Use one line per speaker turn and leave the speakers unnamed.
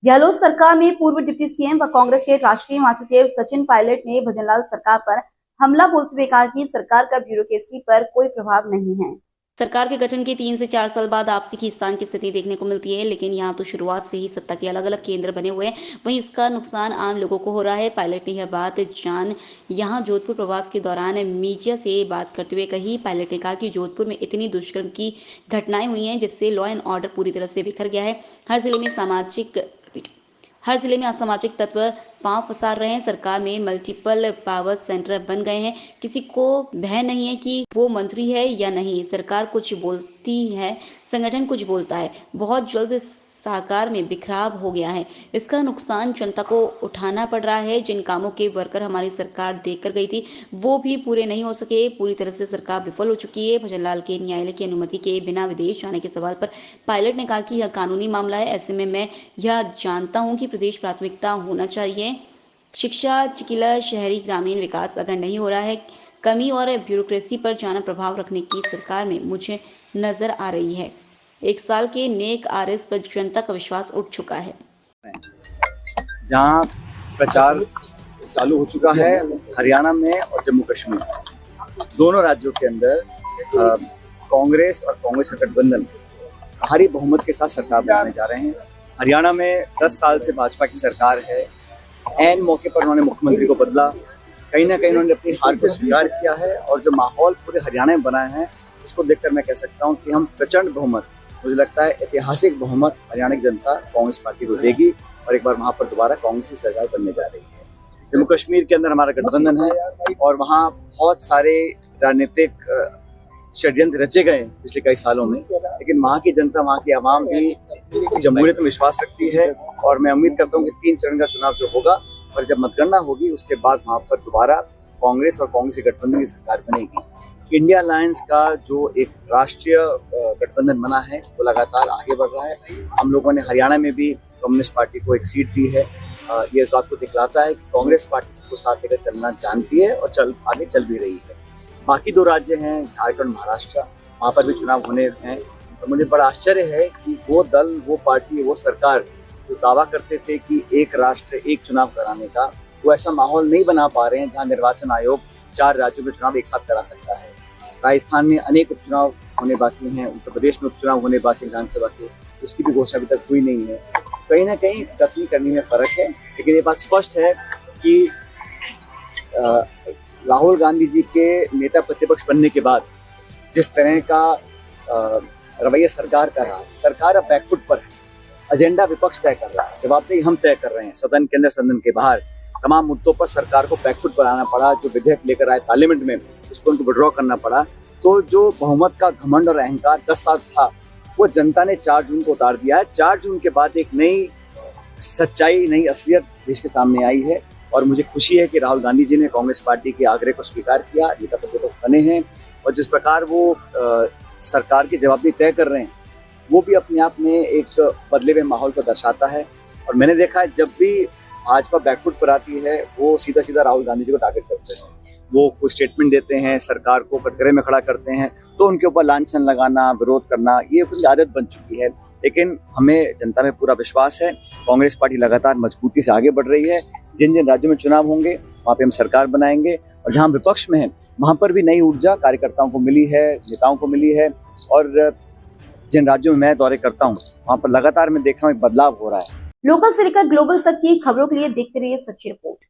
गहलोत सरकार में पूर्व डिप्टी सीएम व कांग्रेस के राष्ट्रीय महासचिव सचिन पायलट ने भजनलाल सरकार पर हमला बोलते हुए कहा कि सरकार का ब्यूरोक्रेसी पर कोई प्रभाव नहीं है। सरकार के गठन के 3 से 4 साल बाद आपसी खींचतान की स्थिति देखने को मिलती है, लेकिन यहाँ तो शुरुआत से ही सत्ता के अलग अलग केंद्र बने हुए हैं, वहीं इसका नुकसान आम लोगों को हो रहा है। पायलट ने यह बात यहाँ जोधपुर प्रवास के दौरान मीडिया से बात करते हुए कही। पायलट ने कहा कि जोधपुर में इतनी दुष्कर्म की घटनाएं हुई हैं जिससे लॉ एंड ऑर्डर पूरी तरह से बिखर गया है। हर जिले में असामाजिक तत्व पांव पसार रहे हैं। सरकार में मल्टीपल पावर सेंटर बन गए हैं। किसी को भय नहीं है कि वो मंत्री है या नहीं। सरकार कुछ बोलती है, संगठन कुछ बोलता है। बहुत जल्द साकार में बिखराव हो गया है। इसका नुकसान जनता को उठाना पड़ रहा है। जिन कामों के वर्कर हमारी सरकार देकर गई थी वो भी पूरे नहीं हो सके। पूरी तरह से सरकार विफल हो चुकी है। भजनलाल के न्यायालय की अनुमति के बिना विदेश जाने के सवाल पर पायलट ने कहा कि यह कानूनी मामला है। ऐसे में मैं यह जानता हूं कि प्रदेश प्राथमिकता होना चाहिए। शिक्षा, चिकित्सा, शहरी ग्रामीण विकास अगर नहीं हो रहा है, कमी और ब्यूरोक्रेसी पर जाना प्रभाव रखने की सरकार में मुझे नजर आ रही है। 1 साल के नेक आरएस पर जनता का विश्वास उठ चुका है।
जहां प्रचार चालू हो चुका है हरियाणा में और जम्मू कश्मीर, दोनों राज्यों के अंदर कांग्रेस और कांग्रेस का गठबंधन भारी बहुमत के साथ सरकार बनाने जा रहे हैं। हरियाणा में 10 साल से भाजपा की सरकार है। ऐन मौके पर उन्होंने मुख्यमंत्री को बदला। कहीं ना कहीं उन्होंने अपनी हार को स्वीकार किया है और जो माहौल पूरे हरियाणा में बना है उसको देखकर मैं कह सकता हूं कि हम प्रचंड बहुमत, मुझे लगता है ऐतिहासिक बहुमत हरियाणा की जनता कांग्रेस पार्टी को देगी और एक बार वहां पर दोबारा कांग्रेस की सरकार बनने जा रही है। जम्मू कश्मीर के अंदर हमारा गठबंधन है और वहाँ बहुत सारे राजनीतिक षड्यंत्र रचे गए पिछले कई सालों में, लेकिन वहाँ की जनता, वहाँ की आवाम भी जमहूरियत में विश्वास रखती है और मैं उम्मीद करता हूँ कि 3 चरण का चुनाव जो होगा और जब मतगणना होगी उसके बाद वहाँ पर दोबारा कांग्रेस और कांग्रेस के गठबंधन की सरकार बनेगी। इंडिया अलायंस का जो एक राष्ट्रीय गठबंधन बना है वो लगातार आगे बढ़ रहा है। हम लोगों ने हरियाणा में भी कम्युनिस्ट पार्टी को एक सीट दी है। ये इस बात को दिखलाता है कि कांग्रेस पार्टी सबको साथ लेकर चलना जानती है और आगे चल भी रही है। बाकी 2 राज्य हैं झारखंड, महाराष्ट्र, वहाँ पर भी चुनाव होने हैं। तो मुझे बड़ा आश्चर्य है कि वो दल, वो पार्टी, वो सरकार जो दावा करते थे कि एक राष्ट्र एक चुनाव कराने का, वो ऐसा माहौल नहीं बना पा रहे हैं जहाँ निर्वाचन आयोग 4 राज्यों में चुनाव एक साथ करा सकता है। राजस्थान में अनेक उपचुनाव होने बाकी हैं, उत्तर प्रदेश में उपचुनाव होने बाकी विधानसभा के, उसकी भी घोषणा अभी तक हुई नहीं है। कहीं ना कहीं कथनी करने में फर्क है, लेकिन ये बात स्पष्ट है कि राहुल गांधी जी के नेता प्रतिपक्ष बनने के बाद जिस तरह का रवैया सरकार का रहा, सरकार अब बैकफुट पर है। एजेंडा विपक्ष तय कर रहा है, जवाबदेही हम तय कर रहे हैं। सदन के अंदर, सदन के बाहर तमाम मुद्दों पर सरकार को बैकफुट पर आना पड़ा। जो विधेयक लेकर आए पार्लियामेंट में उसको उनको विड्रॉ करना पड़ा। तो जो बहुमत का घमंड और अहंकार 10 साल था वो जनता ने 4 जून को उतार दिया है। 4 जून के बाद एक नई सच्चाई, नई असलियत देश के सामने आई है और मुझे खुशी है कि राहुल गांधी जी ने कांग्रेस पार्टी के आग्रह को स्वीकार किया, नेता प्रतिपक्ष बने हैं और जिस प्रकार वो सरकार की जवाबदेही तय कर रहे हैं वो भी अपने आप में एक बदले हुए माहौल को दर्शाता है। और मैंने देखा है जब भी भाजपा बैकफुट पर आती है वो सीधा सीधा राहुल गांधी जी को टारगेट करते हैं। वो कुछ स्टेटमेंट देते हैं, सरकार को कटघरे में खड़ा करते हैं, तो उनके ऊपर लांछन लगाना, विरोध करना, ये कुछ आदत बन चुकी है। लेकिन हमें जनता में पूरा विश्वास है। कांग्रेस पार्टी लगातार मजबूती से आगे बढ़ रही है। जिन जिन राज्यों में चुनाव होंगे वहाँ पे हम सरकार बनाएंगे और जहाँ विपक्ष में है वहाँ पर भी नई ऊर्जा कार्यकर्ताओं को मिली है, नेताओं को मिली है। और जिन राज्यों में मैं दौरे करता हूँ वहाँ पर लगातार मैं देख रहा हूँ एक बदलाव हो रहा है।
लोकल से लेकर ग्लोबल तक की खबरों के लिए देखते रहिए सच्ची रिपोर्ट।